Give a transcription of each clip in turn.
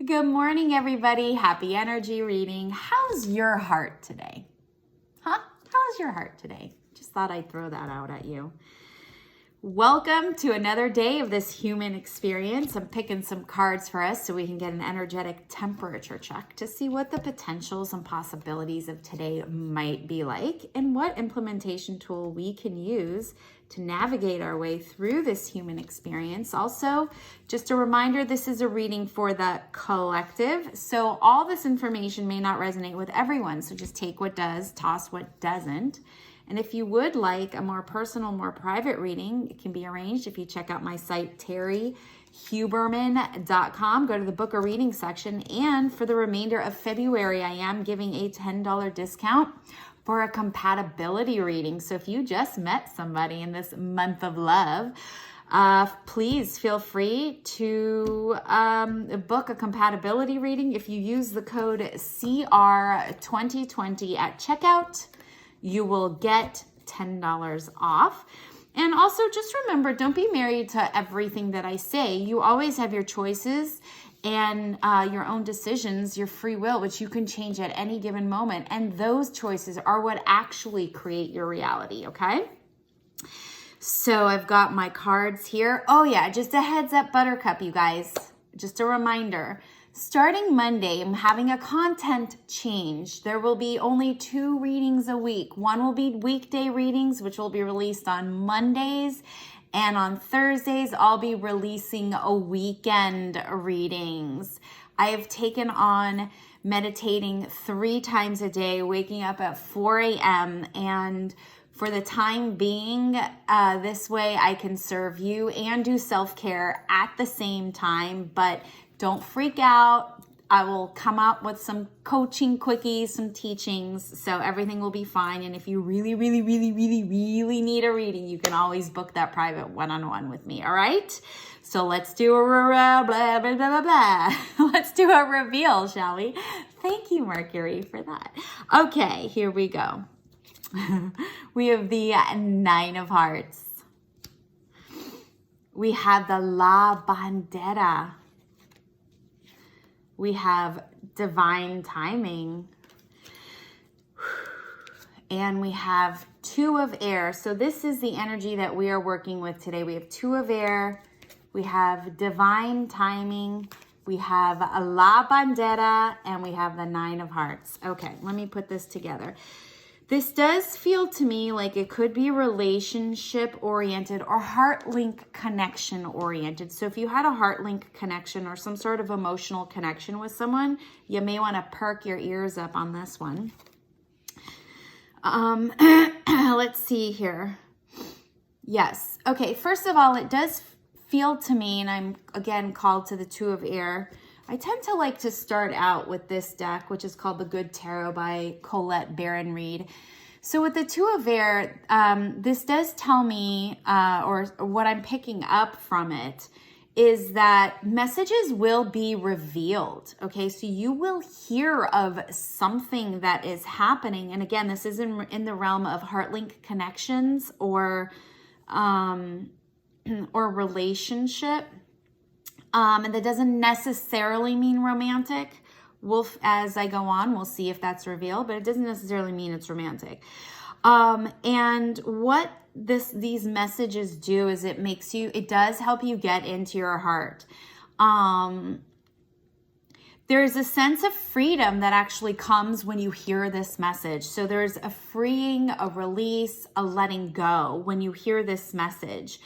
Good morning, everybody. Happy energy reading. How's your heart today? How's your heart today? Just thought I'd throw that out at you. Welcome to another day of this human experience. I'm picking some cards for us so we can get an energetic temperature check to see what the potentials and possibilities of today might be like and what implementation tool we can use to navigate our way through this human experience. Also, just a reminder, this is a reading for the collective. So all this information may not resonate with everyone. So just take what does, toss what doesn't. And if you would like a more personal, more private reading, it can be arranged if you check out my site, terriehuberman.com. Go to the book a reading section. And for the remainder of February, I am giving a $10 discount for a compatibility reading. So if you just met somebody in this month of love, please feel free to book a compatibility reading. If you use the code CR2020 at checkout, you will get $10 off. And also just remember, don't be married to everything that I say. You always have your choices and your own decisions, your free will, which you can change at any given moment. And those choices are what actually create your reality, okay? So I've got my cards here. Oh yeah, just a heads up, Buttercup, you guys. Just a reminder. Starting Monday, I'm having a content change. There will be only 2 readings a week. One will be weekday readings, which will be released on Mondays. And on Thursdays, I'll be releasing a weekend readings. I have taken on meditating 3 times a day, waking up at 4 a.m. And for the time being, this way I can serve you and do self-care at the same time. But don't freak out. I will come up with some coaching quickies, some teachings, so everything will be fine. And if you really need a reading, you can always book that private one-on-one with me, all right? So let's do a blah, blah, blah, blah, blah. Let's do a reveal, shall we? Thank you, Mercury, for that. Okay, here we go. We have the 9 of Hearts. We have the La Bandera. We have divine timing. And we have 2 of air. So this is the energy that we are working with today. We have 2 of air. We have divine timing. We have a La Bandera. And we have the 9 of Hearts. Okay, let me put this together. This does feel to me like it could be relationship oriented or heart link connection oriented. So if you had a heart link connection or some sort of emotional connection with someone, you may want to perk your ears up on this one. Let's see here. Yes. Okay. First of all, it does feel to me, and I'm again called to the 2 of air. I tend to like to start out with this deck, which is called The Good Tarot by Colette Baron Reed. So with the 2 of air, this does tell me, or what I'm picking up from it, is that messages will be revealed, okay? So you will hear of something that is happening. And again, this is in the realm of heart link connections or relationship. And that doesn't necessarily mean romantic. As I go on, we'll see if that's revealed, but it doesn't necessarily mean it's romantic. And what these messages do is it does help you get into your heart. There's a sense of freedom that actually comes when you hear this message. So there's a freeing, a release, a letting go when you hear this message.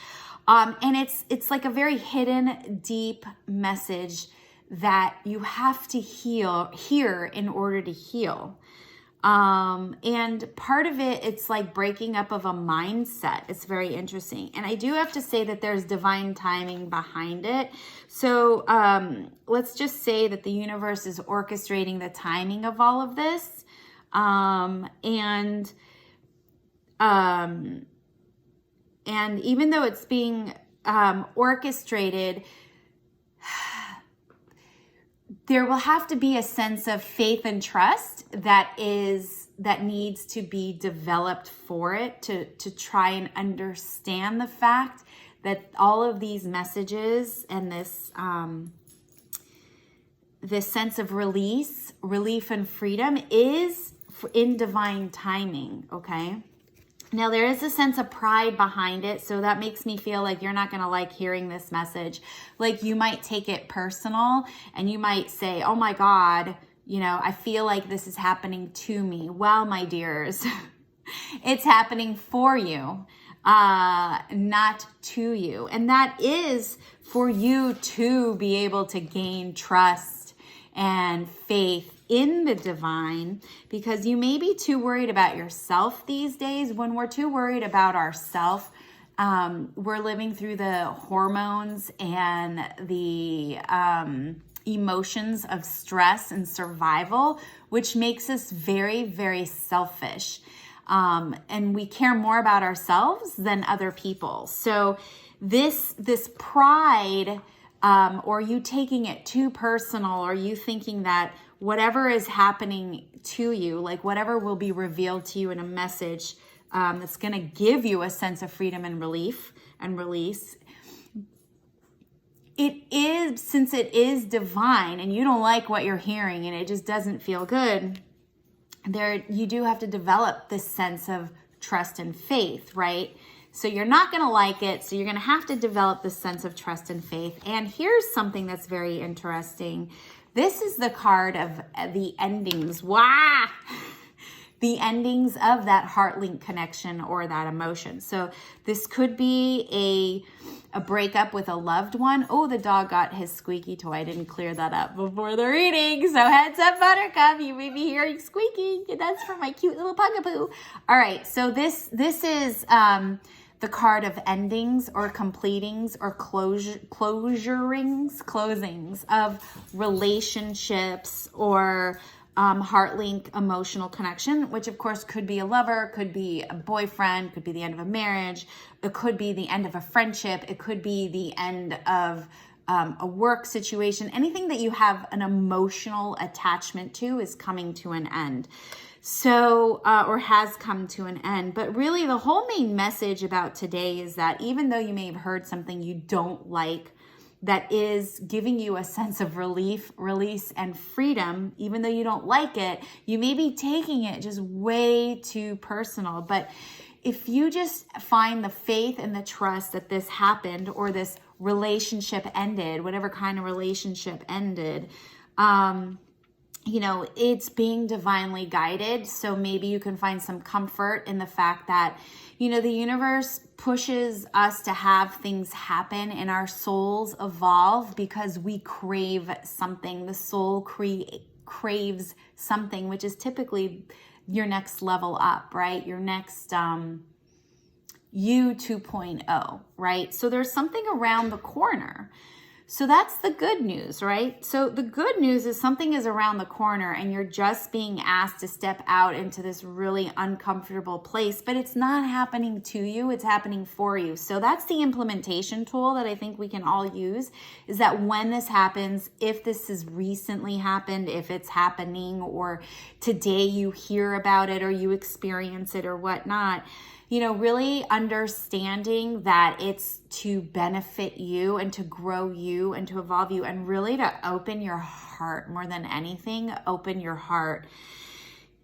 And it's like a very hidden, deep message that you have to hear in order to heal. And part of it, it's like breaking up of a mindset. It's very interesting. And I do have to say that there's divine timing behind it. So let's just say that the universe is orchestrating the timing of all of this. And even though it's being orchestrated, there will have to be a sense of faith and trust that needs to be developed for it to try and understand the fact that all of these messages and this sense of release, relief, and freedom is in divine timing, okay? Now, there is a sense of pride behind it, so that makes me feel like you're not going to like hearing this message. Like, you might take it personal, and you might say, oh my God, you know, I feel like this is happening to me. Well, my dears, it's happening for you, not to you. And that is for you to be able to gain trust and faith in the divine, because you may be too worried about yourself these days. When we're too worried about ourselves, we're living through the hormones and the emotions of stress and survival, which makes us very, very selfish. And we care more about ourselves than other people. So this pride, or you taking it too personal, or you thinking that whatever is happening to you, like whatever will be revealed to you in a message that's going to give you a sense of freedom and relief and release, it is, since it is divine and you don't like what you're hearing and it just doesn't feel good, there you do have to develop this sense of trust and faith, right? So you're not going to like it, so you're going to have to develop this sense of trust and faith. And here's something that's very interesting. This is the card of the endings. Wow! The endings of that heart link connection or that emotion. So this could be a breakup with a loved one. Oh, the dog got his squeaky toy. I didn't clear that up before the reading. So heads up, Buttercup. You may be hearing squeaking. That's from my cute little pugapoo. All right. So this is the card of endings or completings or closings of relationships or heart link emotional connection, which of course could be a lover, could be a boyfriend, could be the end of a marriage, it could be the end of a friendship, it could be the end of a work situation. Anything that you have an emotional attachment to is coming to an end. So, or has come to an end. But really the whole main message about today is that even though you may have heard something you don't like, that is giving you a sense of relief, release, and freedom, even though you don't like it, you may be taking it just way too personal. But if you just find the faith and the trust that this happened or this relationship ended, whatever kind of relationship ended, you know, it's being divinely guided. So maybe you can find some comfort in the fact that, you know, the universe pushes us to have things happen and our souls evolve because we crave something. The soul craves something, which is typically your next level up, right? Your next you 2.0, right? So there's something around the corner. So that's the good news, right? So the good news is something is around the corner and you're just being asked to step out into this really uncomfortable place, but it's not happening to you, it's happening for you. So that's the implementation tool that I think we can all use, is that when this happens, if this has recently happened, if it's happening, or today you hear about it or you experience it or whatnot, you know, really understanding that it's to benefit you and to grow you and to evolve you and really to open your heart more than anything, open your heart.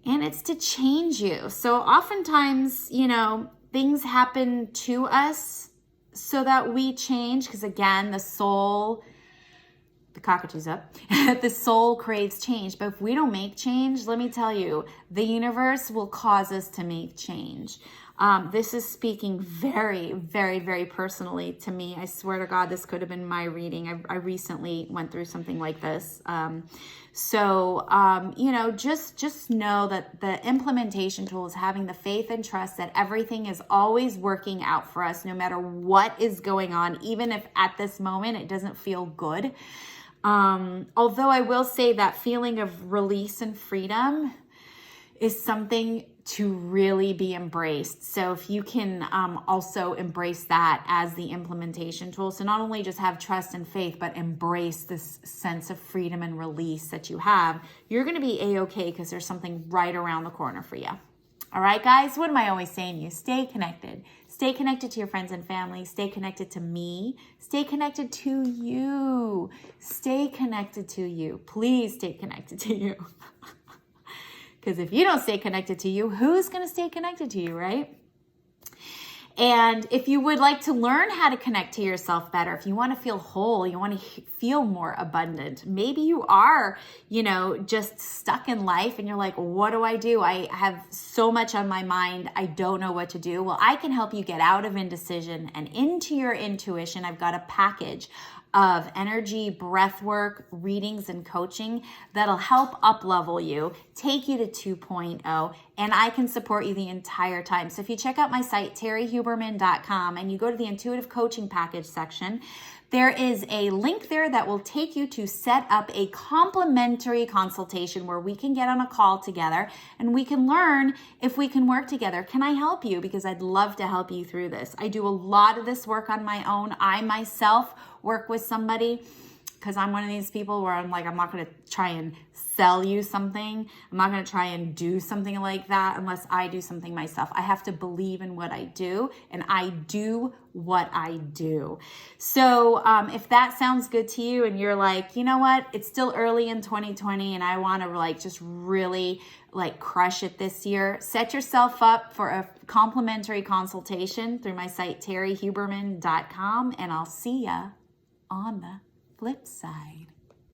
And it's to change you. So oftentimes, you know, things happen to us so that we change, because again, the soul, the cockatoo's up, the soul craves change. But if we don't make change, let me tell you, the universe will cause us to make change. This is speaking very, very, very personally to me. I swear to God, this could have been my reading. I recently went through something like this. You know, just know that the implementation tool is having the faith and trust that everything is always working out for us, no matter what is going on, even if at this moment it doesn't feel good. Although I will say that feeling of release and freedom is something to really be embraced. So if you can also embrace that as the implementation tool, so not only just have trust and faith, but embrace this sense of freedom and release that you have, you're going to be A-okay, because there's something right around the corner for you. All right, guys, what am I always saying? You stay connected, Stay connected to your friends and family. Stay connected to me. Stay connected to you. Stay connected to you. Please stay connected to you. Because if you don't stay connected to you, who's going to stay connected to you, right? And if you would like to learn how to connect to yourself better, if you want to feel whole, you want to feel more abundant, maybe you are, just stuck in life and you're like, what do? I have so much on my mind. I don't know what to do. Well, I can help you get out of indecision and into your intuition. I've got a package of energy, breath work, readings, and coaching that'll help up-level you, take you to 2.0, and I can support you the entire time. So if you check out my site, terriehuberman.com, and you go to the intuitive coaching package section, there is a link there that will take you to set up a complimentary consultation where we can get on a call together and we can learn if we can work together. Can I help you? Because I'd love to help you through this. I do a lot of this work on my own. I myself work with somebody because I'm one of these people where I'm like, I'm not going to try and sell you something. I'm not going to try and do something like that unless I do something myself. I have to believe in what I do, and I do what I do. So if that sounds good to you and you're like, you know what, it's still early in 2020 and I want to just really crush it this year, set yourself up for a complimentary consultation through my site, terriehuberman.com, and I'll see ya on the flip side.